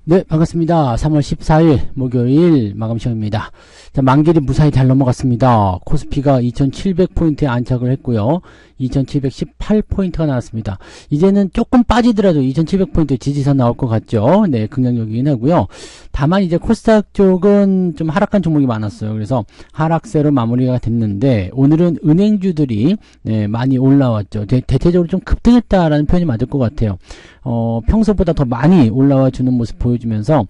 네, 반갑습니다. 3월 14일 목요일 마감 시간입니다. 자, 만길이 무사히 잘 넘어갔습니다. 코스피가 2700포인트에 안착을 했고요. 2718포인트가 나왔습니다. 이제는 조금 빠지더라도 2700포인트 지지선 나올 것 같죠. 네, 긍정적이긴 하고요. 다만 이제 코스닥 쪽은 좀 하락한 종목이 많았어요. 그래서 하락세로 마무리가 됐는데, 오늘은 은행주들이 네, 많이 올라왔죠. 대체적으로 좀 급등했다라는 표현이 맞을 것 같아요. 평소보다 더 많이 올라와 주는 모습 보여주면서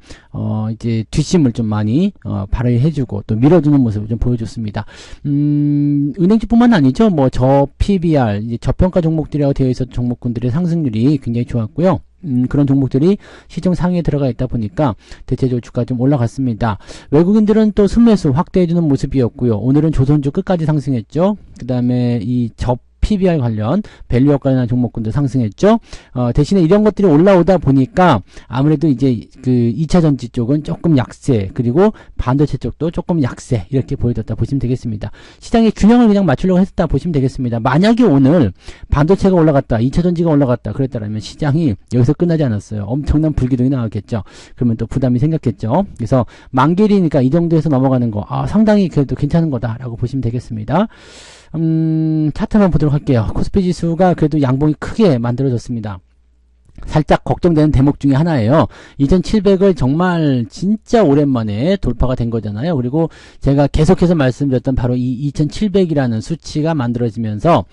이제 뒷심을 좀 많이 발휘해주고 또 밀어주는 모습을 좀 보여줬습니다. 은행주뿐만 아니죠. 뭐 PBR 이제 저평가 종목들이라고 되어 있었던 종목군들의 상승률이 굉장히 좋았고요. 그런 종목들이 시중 상위에 들어가 있다 보니까 대체적으로 주가가 좀 올라갔습니다. 외국인들은 또 순매수 확대해주는 모습이었고요. 오늘은 조선주 끝까지 상승했죠. 그 다음에 이 PBR 관련 밸류업 관련한 종목군도 상승했죠. 대신에 이런 것들이 올라오다 보니까 아무래도 이제 그 2차 전지 쪽은 조금 약세, 그리고 반도체 쪽도 조금 약세, 이렇게 보여줬다 보시면 되겠습니다. 시장의 균형을 그냥 맞추려고 했다 보시면 되겠습니다. 만약에 오늘 반도체가 올라갔다, 2차 전지가 올라갔다 그랬다라면 시장이 여기서 끝나지 않았어요. 엄청난 불기둥이 나왔겠죠. 그러면 또 부담이 생겼겠죠. 그래서 만길이니까 이 정도에서 넘어가는 거 상당히 그래도 괜찮은 거다라고 보시면 되겠습니다. 차트만 보도록 할게요. 코스피 지수가 그래도 양봉이 크게 만들어졌습니다. 살짝 걱정되는 대목 중에 하나예요. 2700을 정말 진짜 오랜만에 돌파가 된 거잖아요. 그리고 제가 계속해서 말씀드렸던 바로 이 2700이라는 수치가 만들어지면서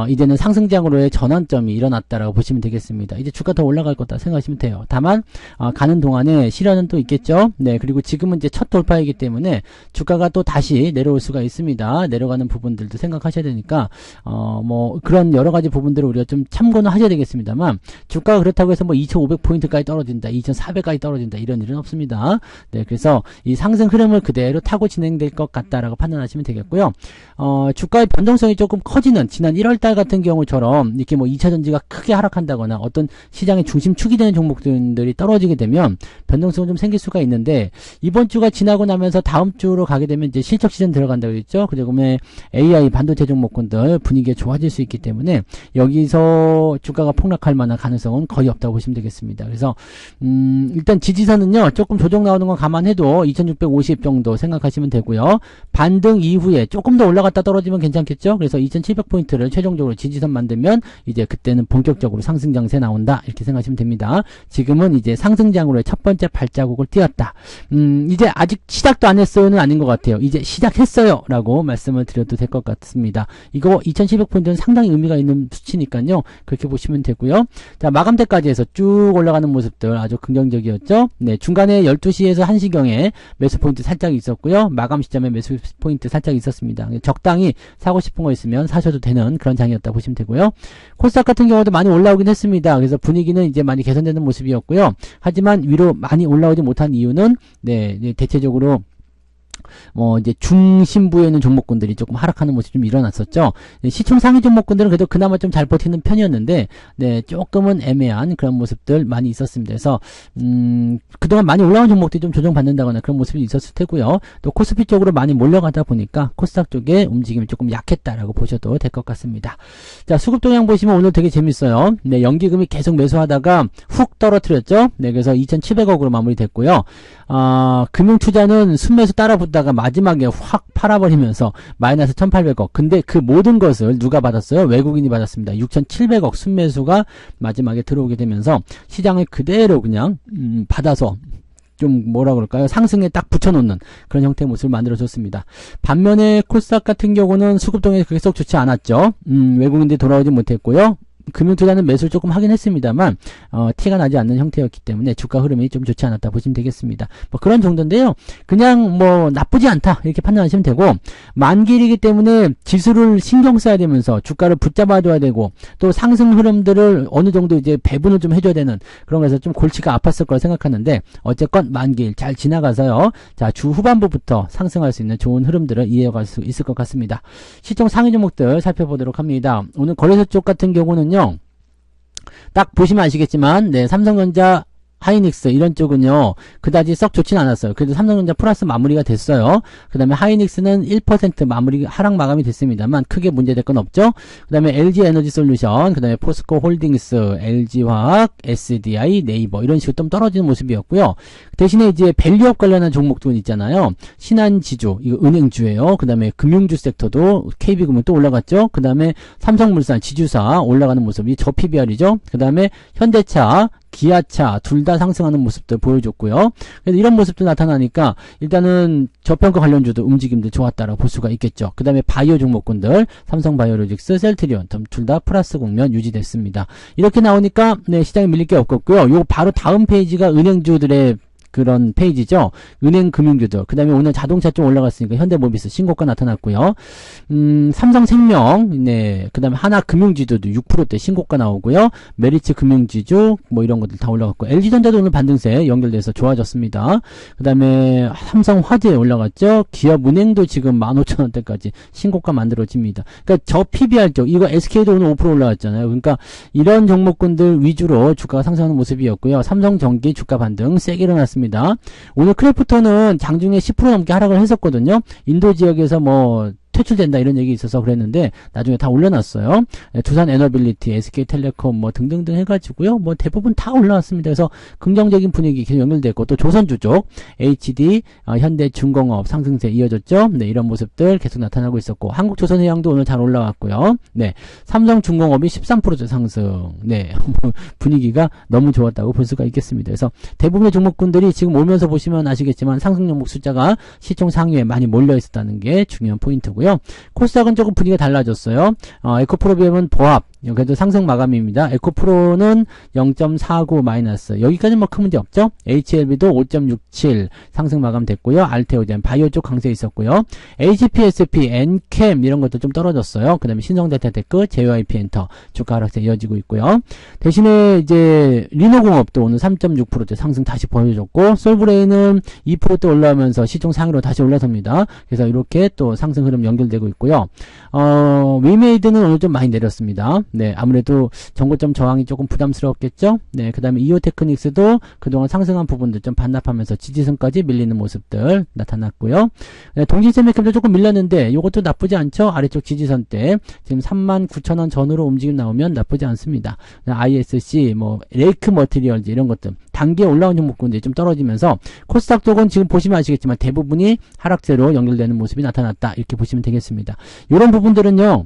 이제는 상승장으로의 전환점이 일어났다라고 보시면 되겠습니다. 이제 주가 더 올라갈 거다 생각하시면 돼요. 다만 가는 동안에 시련은 또 있겠죠. 네, 그리고 지금은 이제 첫 돌파이기 때문에 주가가 또 다시 내려올 수가 있습니다. 내려가는 부분들도 생각하셔야 되니까 뭐 그런 여러 가지 부분들을 우리가 좀 참고는 하셔야 되겠습니다만, 주가가 그렇다고 해서 뭐 2500포인트까지 떨어진다, 2400까지 떨어진다, 이런 일은 없습니다. 네, 그래서 이 상승 흐름을 그대로 타고 진행될 것 같다라고 판단하시면 되겠고요. 주가의 변동성이 조금 커지는 지난 1월달 같은 경우처럼 이렇게 뭐 2차 전지가 크게 하락한다거나 어떤 시장의 중심축이 되는 종목들이 떨어지게 되면 변동성은 좀 생길 수가 있는데, 이번 주가 지나고 나면서 다음 주로 가게 되면 이제 실적 시즌 들어간다고 했죠. 그다음에 AI 반도체 종목군들 분위기가 좋아질 수 있기 때문에 여기서 주가가 폭락할 만한 가능성은 거의 없다고 보시면 되겠습니다. 그래서 일단 지지선은요, 조금 조정 나오는 건 감안해도 2650 정도 생각하시면 되고요. 반등 이후에 조금 더 올라갔다 떨어지면 괜찮겠죠. 그래서 2700포인트를 최종적으로 지지선 만들면 이제 그때는 본격적으로 상승장세 나온다, 이렇게 생각하시면 됩니다. 지금은 이제 상승장으로의 첫 번째 발자국을 띄웠다. 이제 아직 시작도 안 했어요는 아닌 것 같아요. 이제 시작했어요 라고 말씀을 드려도 될 것 같습니다. 이거 2700포인트는 상당히 의미가 있는 수치니까요, 그렇게 보시면 되고요. 자, 마감대까지 해서 쭉 올라가는 모습들 아주 긍정적이었죠. 네, 중간에 12시에서 1시경에 매수 포인트 살짝 있었고요. 마감 시점에 매수 포인트 살짝 있었습니다. 적당히 사고 싶은 거 있으면 사셔도 되는 그런 장이었다 보시면 되고요. 코스닥 같은 경우도 많이 올라오긴 했습니다. 그래서 분위기는 이제 많이 개선되는 모습이었고요. 하지만 위로 많이 올라오지 못한 이유는 대체적으로 이제 중심부에 있는 종목군들이 조금 하락하는 모습이 좀 일어났었죠. 시총 상위 종목군들은 그래도 그나마 좀 잘 버티는 편이었는데, 네, 조금은 애매한 그런 모습들 많이 있었습니다. 그래서, 그동안 많이 올라온 종목들이 좀 조정받는다거나 그런 모습이 있었을 테고요. 또 코스피 쪽으로 많이 몰려가다 보니까 코스닥 쪽의 움직임이 조금 약했다라고 보셔도 될 것 같습니다. 자, 수급 동향 보시면 오늘 되게 재밌어요. 네, 연기금이 계속 매수하다가 훅 떨어뜨렸죠. 네, 그래서 2700억으로 마무리됐고요. 금융투자는 순매수 따라붙다가 마지막에 확 팔아버리면서 마이너스 1800억. 근데 그 모든 것을 누가 받았어요? 외국인이 받았습니다. 6700억 순매수가 마지막에 들어오게 되면서 시장을 그대로 그냥 받아서 좀 뭐라 그럴까요? 상승에 딱 붙여놓는 그런 형태의 모습을 만들어줬습니다. 반면에 코스닥 같은 경우는 수급동향이 그렇게 썩 좋지 않았죠. 외국인들이 돌아오지 못했고요. 금융투자는 매수를 조금 하긴 했습니다만 티가 나지 않는 형태였기 때문에 주가 흐름이 좀 좋지 않았다 보시면 되겠습니다. 뭐 그런 정도인데요. 그냥 뭐 나쁘지 않다 이렇게 판단하시면 되고, 만길이기 때문에 지수를 신경 써야 되면서 주가를 붙잡아줘야 되고, 또 상승 흐름들을 어느 정도 이제 배분을 좀 해줘야 되는 그런 거에서 좀 골치가 아팠을 거라 생각하는데, 어쨌건 만길 잘 지나가서요. 자, 주 후반부부터 상승할 수 있는 좋은 흐름들을 이어갈 수 있을 것 같습니다. 시총 상위 종목들 살펴보도록 합니다. 오늘 거래소 쪽 같은 경우는요, 딱 보시면 아시겠지만, 네, 삼성전자 하이닉스 이런 쪽은요 그다지 썩 좋진 않았어요. 그래도 삼성전자 플러스 마무리가 됐어요. 그 다음에 하이닉스는 1% 마무리 하락 마감이 됐습니다만 크게 문제될 건 없죠. 그 다음에 LG 에너지 솔루션, 그 다음에 포스코 홀딩스, LG화학, SDI, 네이버 이런 식으로 좀 떨어지는 모습이었고요. 대신에 이제 밸류업 관련한 종목도 있잖아요. 신한지주 이거 은행주예요. 그 다음에 금융주 섹터도 KB금융 또 올라갔죠. 그 다음에 삼성물산, 지주사 올라가는 모습이 저PBR이죠. 그 다음에 현대차, 기아차 둘 다 상승하는 모습들 보여줬고요. 그래서 이런 모습도 나타나니까 일단은 저평가 관련주도 움직임도 좋았다라고 볼 수가 있겠죠. 그 다음에 바이오 종목군들 삼성바이오로직스, 셀트리온 둘 다 플러스 국면 유지됐습니다. 이렇게 나오니까 네, 시장에 밀릴 게 없겠고요. 요 바로 다음 페이지가 은행주들의 그런 페이지죠. 은행 금융주들. 그 다음에 오늘 자동차 좀 올라갔으니까 현대모비스 신고가 나타났고요. 삼성생명, 네. 그 다음에 하나금융지주도 6%대 신고가 나오고요. 메리츠 금융지주, 뭐 이런 것들 다 올라갔고. LG전자도 오늘 반등세 연결돼서 좋아졌습니다. 그 다음에 삼성화재 올라갔죠. 기업은행도 지금 15,000원대까지 신고가 만들어집니다. 그러니까 저 PBR 쪽, 이거 SK도 오늘 5% 올라갔잖아요. 그러니까 이런 종목군들 위주로 주가가 상승하는 모습이었고요. 삼성전기 주가 반등 세게 일어났습니다. 오늘 크래프톤은 장중에 10% 넘게 하락을 했었거든요. 인도 지역에서 뭐 퇴출된다 이런 얘기 있어서 그랬는데 나중에 다 올려놨어요. 두산 에너빌리티, SK텔레콤 뭐 등등등 해가지고요. 뭐 대부분 다 올라왔습니다. 그래서 긍정적인 분위기 계속 연결됐고 또 조선주 쪽 HD, 현대중공업 상승세 이어졌죠. 네, 이런 모습들 계속 나타나고 있었고 한국조선해양도 오늘 잘 올라왔고요. 네, 삼성중공업이 13% 상승. 네, 분위기가 너무 좋았다고 볼 수가 있겠습니다. 그래서 대부분의 종목군들이 지금 오면서 보시면 아시겠지만 상승 종목 숫자가 시총 상위에 많이 몰려 있었다는 게 중요한 포인트고요. 코스닥은 조금 분위기가 달라졌어요. 에코프로비엠은 보합 그래도 상승 마감입니다. 에코프로는 0.49 마이너스 여기까지는 뭐 큰 문제 없죠. HLB도 5.67 상승 마감됐고요. 알테오젠 바이오 쪽 강세 있었고요. HPSP, 엔캠 이런 것도 좀 떨어졌어요. 그 다음에 신성데이터테크, JYP엔터 주가 하락세 이어지고 있고요. 대신에 이제 리노공업도 오늘 3.6%대 상승 다시 보여줬고 솔브레인은 2%대 올라오면서 시총 상위로 다시 올라섭니다. 그래서 이렇게 또 상승 흐름 연결되고 있고요. 위메이드는 오늘 좀 많이 내렸습니다. 네, 아무래도 정고점 저항이 조금 부담스러웠겠죠. 네, 그 다음에 이오테크닉스도 그동안 상승한 부분들 좀 반납하면서 지지선까지 밀리는 모습들 나타났고요. 네, 동신세미캠도 조금 밀렸는데 이것도 나쁘지 않죠. 아래쪽 지지선 때 지금 39,000원 전후로 움직임 나오면 나쁘지 않습니다. ISC, 뭐 레이크 머티리얼즈 이런 것들 단기에 올라온 종목군들이 좀 떨어지면서 코스닥 쪽은 지금 보시면 아시겠지만 대부분이 하락세로 연결되는 모습이 나타났다 이렇게 보시면 되겠습니다. 이런 부분들은요.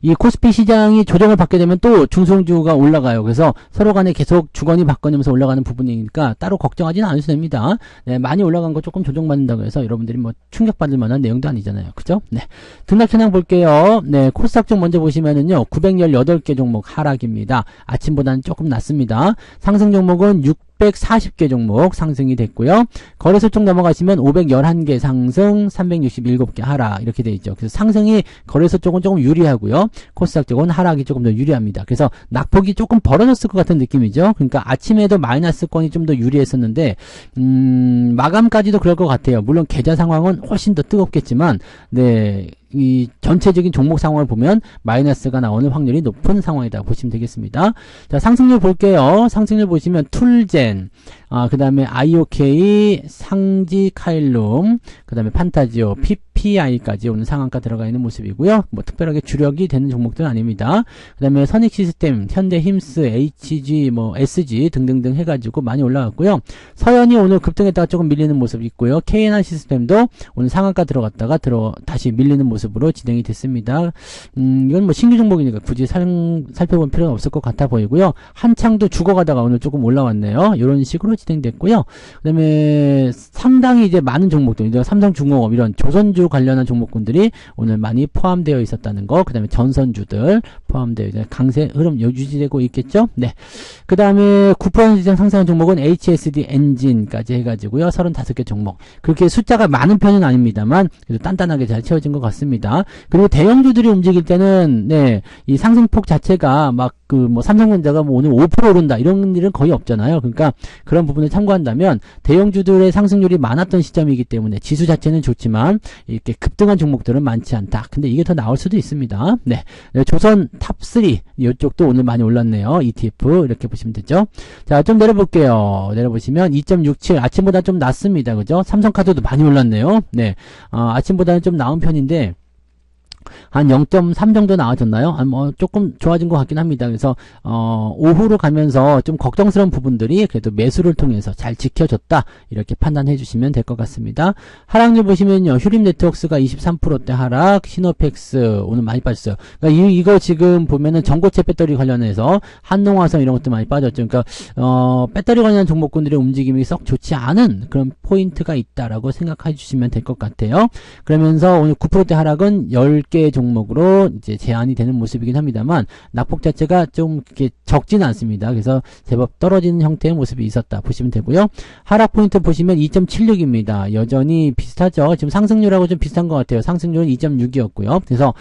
이 코스피 시장이 조정을 받게 되면 또 중소형주가 올라가요. 그래서 서로 간에 계속 주거니 받거니면서 올라가는 부분이니까 따로 걱정하지는 않으셔도 됩니다. 네, 많이 올라간 거 조금 조정받는다고 해서 여러분들이 뭐 충격받을 만한 내용도 아니잖아요. 그죠? 네. 등락 현황 볼게요. 네, 코스닥 쪽 먼저 보시면은요. 918개 종목 하락입니다. 아침보다는 조금 낮습니다. 상승 종목은 640개 종목 상승이 됐고요. 거래소 쪽 넘어가시면 511개 상승, 367개 하락 이렇게 돼 있죠. 그래서 상승이 거래소 쪽은 조금 유리하고요. 코스닥 쪽은 하락이 조금 더 유리합니다. 그래서 낙폭이 조금 벌어졌을 것 같은 느낌이죠. 그러니까 아침에도 마이너스권이 좀 더 유리했었는데 마감까지도 그럴 것 같아요. 물론 계좌 상황은 훨씬 더 뜨겁겠지만 네. 이 전체적인 종목 상황을 보면 마이너스가 나오는 확률이 높은 상황이다 보시면 되겠습니다. 자, 상승률 볼게요. 상승률 보시면 툴젠, 그 다음에 IOK, 상지 카일룸, 그 다음에 판타지오, PPI까지 오늘 상한가 들어가 있는 모습이고요. 뭐 특별하게 주력이 되는 종목들은 아닙니다. 그 다음에 선익시스템, 현대힘스, HG, 뭐 SG 등등등 해가지고 많이 올라갔고요. 서현이 오늘 급등했다가 조금 밀리는 모습이 있고요. KNR 시스템도 오늘 상한가 들어갔다가 다시 밀리는 모습으로 진행이 됐습니다. 이건 뭐 신규 종목이니까 굳이 살펴볼 필요는 없을 것 같아 보이고요. 한창도 죽어가다가 오늘 조금 올라왔네요. 이런 식으로 진행됐고요. 그 다음에 상당히 이제 많은 종목들, 이제 삼성중공업 이런 조선주 관련한 종목군들이 오늘 많이 포함되어 있었다는 거, 그 다음에 전선주들 포함되어 있는 강세 흐름 유지되고 있겠죠. 네. 그 다음에 9% 이상 상승한 종목은 HSD 엔진까지 해가지고요. 35개 종목. 그렇게 숫자가 많은 편은 아닙니다만, 그래도 단단하게 잘 채워진 것 같습니다. 그리고 대형주들이 움직일 때는, 네, 이 상승폭 자체가 막 뭐 삼성전자가 뭐 오늘 5% 오른다 이런 일은 거의 없잖아요. 그러니까 그런 부분을 참고한다면 대형주들의 상승률이 많았던 시점이기 때문에 지수 자체는 좋지만 이 이렇게 급등한 종목들은 많지 않다. 근데 이게 더 나올 수도 있습니다. 네. 조선 탑3 이쪽도 오늘 많이 올랐네요. ETF 이렇게 보시면 되죠. 자, 좀 내려볼게요. 내려보시면 2.67 아침보다 좀 낮습니다. 그죠? 삼성카드도 많이 올랐네요. 네. 아침보다는 좀 나은 편인데 한 0.3 정도 나아졌나요? 뭐 조금 좋아진 것 같긴 합니다. 그래서 오후로 가면서 좀 걱정스러운 부분들이 그래도 매수를 통해서 잘 지켜졌다 이렇게 판단해 주시면 될 것 같습니다. 하락률 보시면요, 휴림네트웍스가 23%대 하락, 시노펙스 오늘 많이 빠졌어요. 그러니까 이거 지금 보면은 전고체 배터리 관련해서 한농화성 이런 것도 많이 빠졌죠. 그러니까 배터리 관련 종목군들의 움직임이 썩 좋지 않은 그런 포인트가 있다라고 생각해 주시면 될 것 같아요. 그러면서 오늘 9%대 하락은 10개 종목으로 이제 제한이 되는 모습이긴 합니다만 낙폭 자체가 좀 이렇게 적지는 않습니다. 그래서 제법 떨어지는 형태의 모습이 있었다 보시면 되고요. 하락 포인트 보시면 2.76입니다. 여전히 비슷하죠. 지금 상승률하고 좀 비슷한 것 같아요. 상승률은 2.6이었고요. 그래서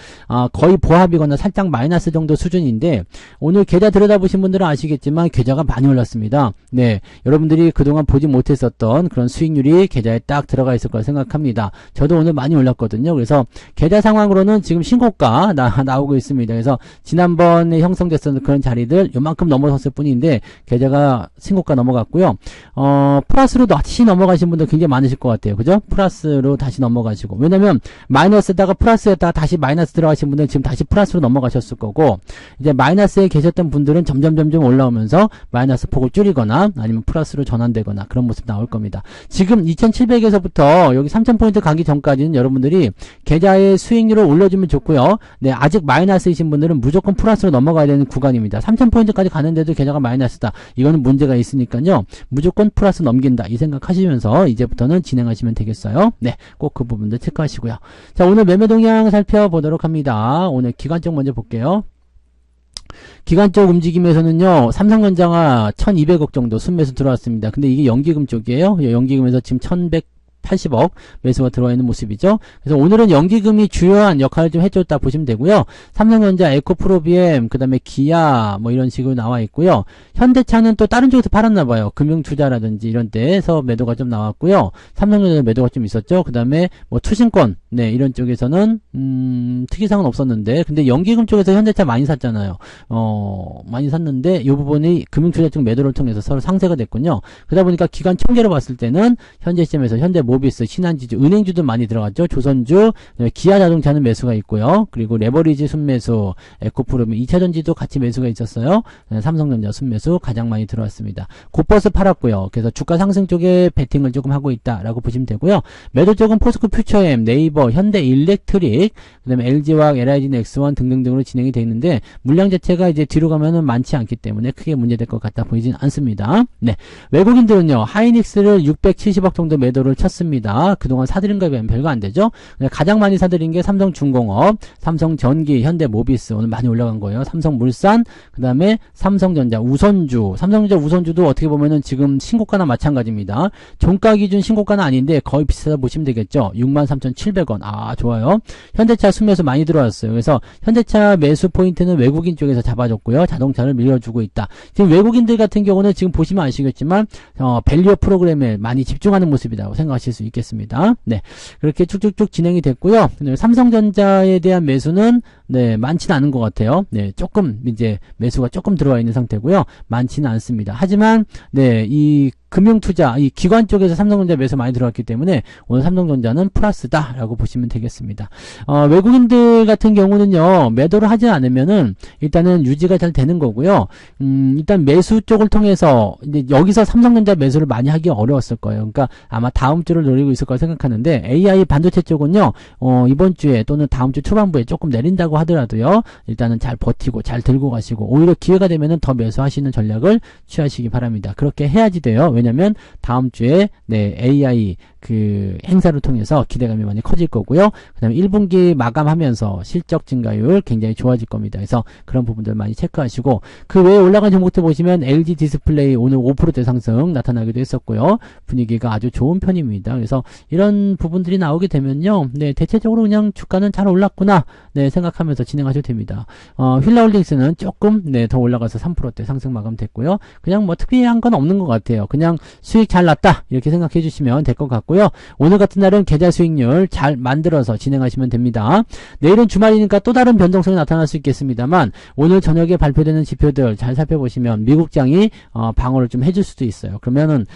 거의 보합이거나 살짝 마이너스 정도 수준인데 오늘 계좌 들여다보신 분들은 아시겠지만 계좌가 많이 올랐습니다. 네, 여러분들이 그동안 보지 못했었던 그런 수익률이 계좌에 딱 들어가 있을 거라 생각합니다. 저도 오늘 많이 올랐거든요. 그래서 계좌 상황으로는 지금 신고가 나오고 있습니다. 그래서 지난번에 형성됐었던 그런 자리들 요만큼 넘어섰을 뿐인데 계좌가 신고가 넘어갔고요. 플러스로 다시 넘어가신 분들 굉장히 많으실 것 같아요. 그죠? 플러스로 다시 넘어가시고, 왜냐면 마이너스에다가 플러스에다가 다시 마이너스 들어가신 분들은 지금 다시 플러스로 넘어가셨을 거고, 이제 마이너스에 계셨던 분들은 점점 올라오면서 마이너스 폭을 줄이거나 아니면 플러스로 전환되거나 그런 모습 나올 겁니다. 지금 2700에서부터 여기 3000포인트 가기 전까지는 여러분들이 계좌의 수익률을 올려주면 좋고요. 네, 아직 마이너스이신 분들은 무조건 플러스로 넘어가야 되는 구간입니다. 3000포인트까지 가는데도 계좌가 마이너스다. 이거는 문제가 있으니까요. 무조건 플러스 넘긴다. 이 생각하시면서 이제부터는 진행하시면 되겠어요. 네, 꼭 그 부분도 체크하시고요. 자, 오늘 매매 동향 살펴보도록 합니다. 오늘 기관 쪽 먼저 볼게요. 기관 쪽 움직임에서는요, 삼성전자가 1200억 정도 순매수 들어왔습니다. 근데 이게 연기금 쪽이에요. 연기금에서 지금 1180억 매수가 들어와 있는 모습이죠. 그래서 오늘은 연기금이 주요한 역할을 좀 해줬다 보시면 되고요. 삼성전자, 에코프로비엠, 그 다음에 기아 뭐 이런 식으로 나와 있고요. 현대차는 또 다른 쪽에서 팔았나봐요. 금융투자라든지 이런 데에서 매도가 좀 나왔고요. 삼성전자 매도가 좀 있었죠. 그 다음에 뭐 투신권, 네, 이런 쪽에서는 특이사항은 없었는데, 근데 연기금 쪽에서 현대차 많이 샀잖아요. 많이 샀는데 이 부분이 금융투자 쪽 매도를 통해서 서로 상쇄가 됐군요. 그러다 보니까 기간 총계로 봤을 때는 현재 시점에서 현대모비스, 신한지주, 은행주도 많이 들어갔죠. 조선주, 기아자동차는 매수가 있고요. 그리고 레버리지 순매수, 에코프로비, 2차전지도 같이 매수가 있었어요. 삼성전자 순매수 가장 많이 들어왔습니다. 곧버스 팔았고요. 그래서 주가 상승 쪽에 베팅을 조금 하고 있다라고 보시면 되고요. 매도 쪽은 포스코 퓨처엠, 네이버, 현대일렉트릭, 그 다음에 LG화학, LIG, 넥스원 등등등으로 진행이 되어 있는데, 물량 자체가 이제 뒤로 가면은 많지 않기 때문에 크게 문제될 것 같다 보이진 않습니다. 네, 외국인들은요, 하이닉스를 670억 정도 매도를 쳤습니다. 그동안 사들인 거에 비하면 별거 안 되죠. 가장 많이 사들인 게 삼성중공업, 삼성전기, 현대모비스 오늘 많이 올라간 거예요. 삼성물산, 그 다음에 삼성전자, 우선주, 삼성전자 우선주도 어떻게 보면은 지금 신고가나 마찬가지입니다. 종가 기준 신고가는 아닌데 거의 비슷하다 보시면 되겠죠. 63,700원. 아, 좋아요. 현대차 순매수 많이 들어왔어요. 그래서 현대차 매수 포인트는 외국인 쪽에서 잡아줬고요. 자동차를 밀어주고 있다. 지금 외국인들 같은 경우는 지금 보시면 아시겠지만 밸류어 프로그램에 많이 집중하는 모습이라고 생각하실 수 있겠습니다. 네, 그렇게 쭉쭉쭉 진행이 됐고요. 삼성전자에 대한 매수는 네, 많지는 않은 것 같아요. 네, 조금 이제 매수가 조금 들어와 있는 상태고요. 많지는 않습니다. 하지만 네, 이 금융투자, 이 기관 쪽에서 삼성전자 매수 많이 들어왔기 때문에 오늘 삼성전자는 플러스다라고 보시면 되겠습니다. 외국인들 같은 경우는요, 매도를 하지 않으면은 일단은 유지가 잘 되는 거고요. 일단 매수 쪽을 통해서 이제 여기서 삼성전자 매수를 많이 하기 어려웠을 거예요. 그러니까 아마 다음 주를 노리고 있을 거라 생각하는데, AI 반도체 쪽은요, 이번 주에 또는 다음 주 초반부에 조금 내린다고 하더라도요, 일단은 잘 버티고 잘 들고 가시고, 오히려 기회가 되면은 더 매수하시는 전략을 취하시기 바랍니다. 그렇게 해야지 돼요. 왜냐면 다음 주에 네, AI 그 행사를 통해서 기대감이 많이 커질 거고요. 그 다음에 1분기 마감하면서 실적 증가율 굉장히 좋아질 겁니다. 그래서 그런 부분들 많이 체크하시고, 그 외에 올라간 종목들 보시면 LG 디스플레이 오늘 5%대 상승 나타나기도 했었고요. 분위기가 아주 좋은 편입니다. 그래서 이런 부분들이 나오게 되면요, 네, 대체적으로 그냥 주가는 잘 올랐구나, 네, 생각하면서 진행하셔도 됩니다. 휠라홀딩스는 조금 네, 더 올라가서 3%대 상승 마감됐고요. 그냥 뭐 특별한 건 없는 것 같아요. 그냥 수익 잘 났다 이렇게 생각해 주시면 될 것 같고, 같고요. 오늘 같은 날은 계좌 수익률 잘 만들어서 진행하시면 됩니다. 내일은 주말이니까 또 다른 변동성이 나타날 수 있겠습니다만 오늘 저녁에 발표되는 지표들 잘 살펴보시면 미국장이 방어를 좀 해줄 수도 있어요. 그러면은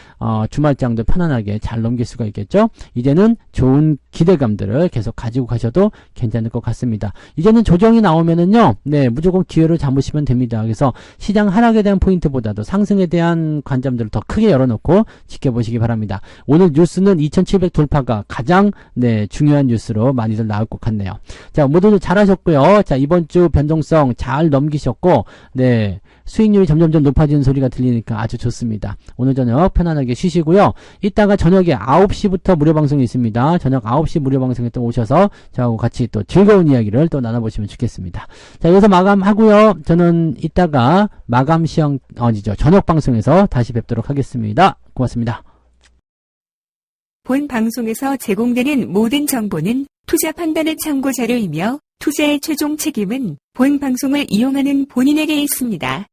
주말장도 편안하게 잘 넘길 수가 있겠죠. 이제는 좋은 기대감들을 계속 가지고 가셔도 괜찮을 것 같습니다. 이제는 조정이 나오면은요, 네, 무조건 기회를 잡으시면 됩니다. 그래서 시장 하락에 대한 포인트보다도 상승에 대한 관점들을 더 크게 열어놓고 지켜보시기 바랍니다. 오늘 뉴스는 2700 돌파가 가장 중요한 뉴스로 많이들 나올 것 같네요. 자, 모두들 잘하셨고요. 자, 이번 주 변동성 잘 넘기셨고, 네, 수익률이 점점점 높아지는 소리가 들리니까 아주 좋습니다. 오늘 저녁 편안하게 쉬시고요. 이따가 저녁에 9시부터 무료 방송이 있습니다. 저녁 9시 무료 방송에 또 오셔서 저하고 같이 또 즐거운 이야기를 또 나눠보시면 좋겠습니다. 자, 여기서 마감하고요. 저는 이따가 마감 시험 저녁 방송에서 다시 뵙도록 하겠습니다. 고맙습니다. 본 방송에서 제공되는 모든 정보는 투자 판단의 참고 자료이며 투자의 최종 책임은 본 방송을 이용하는 본인에게 있습니다.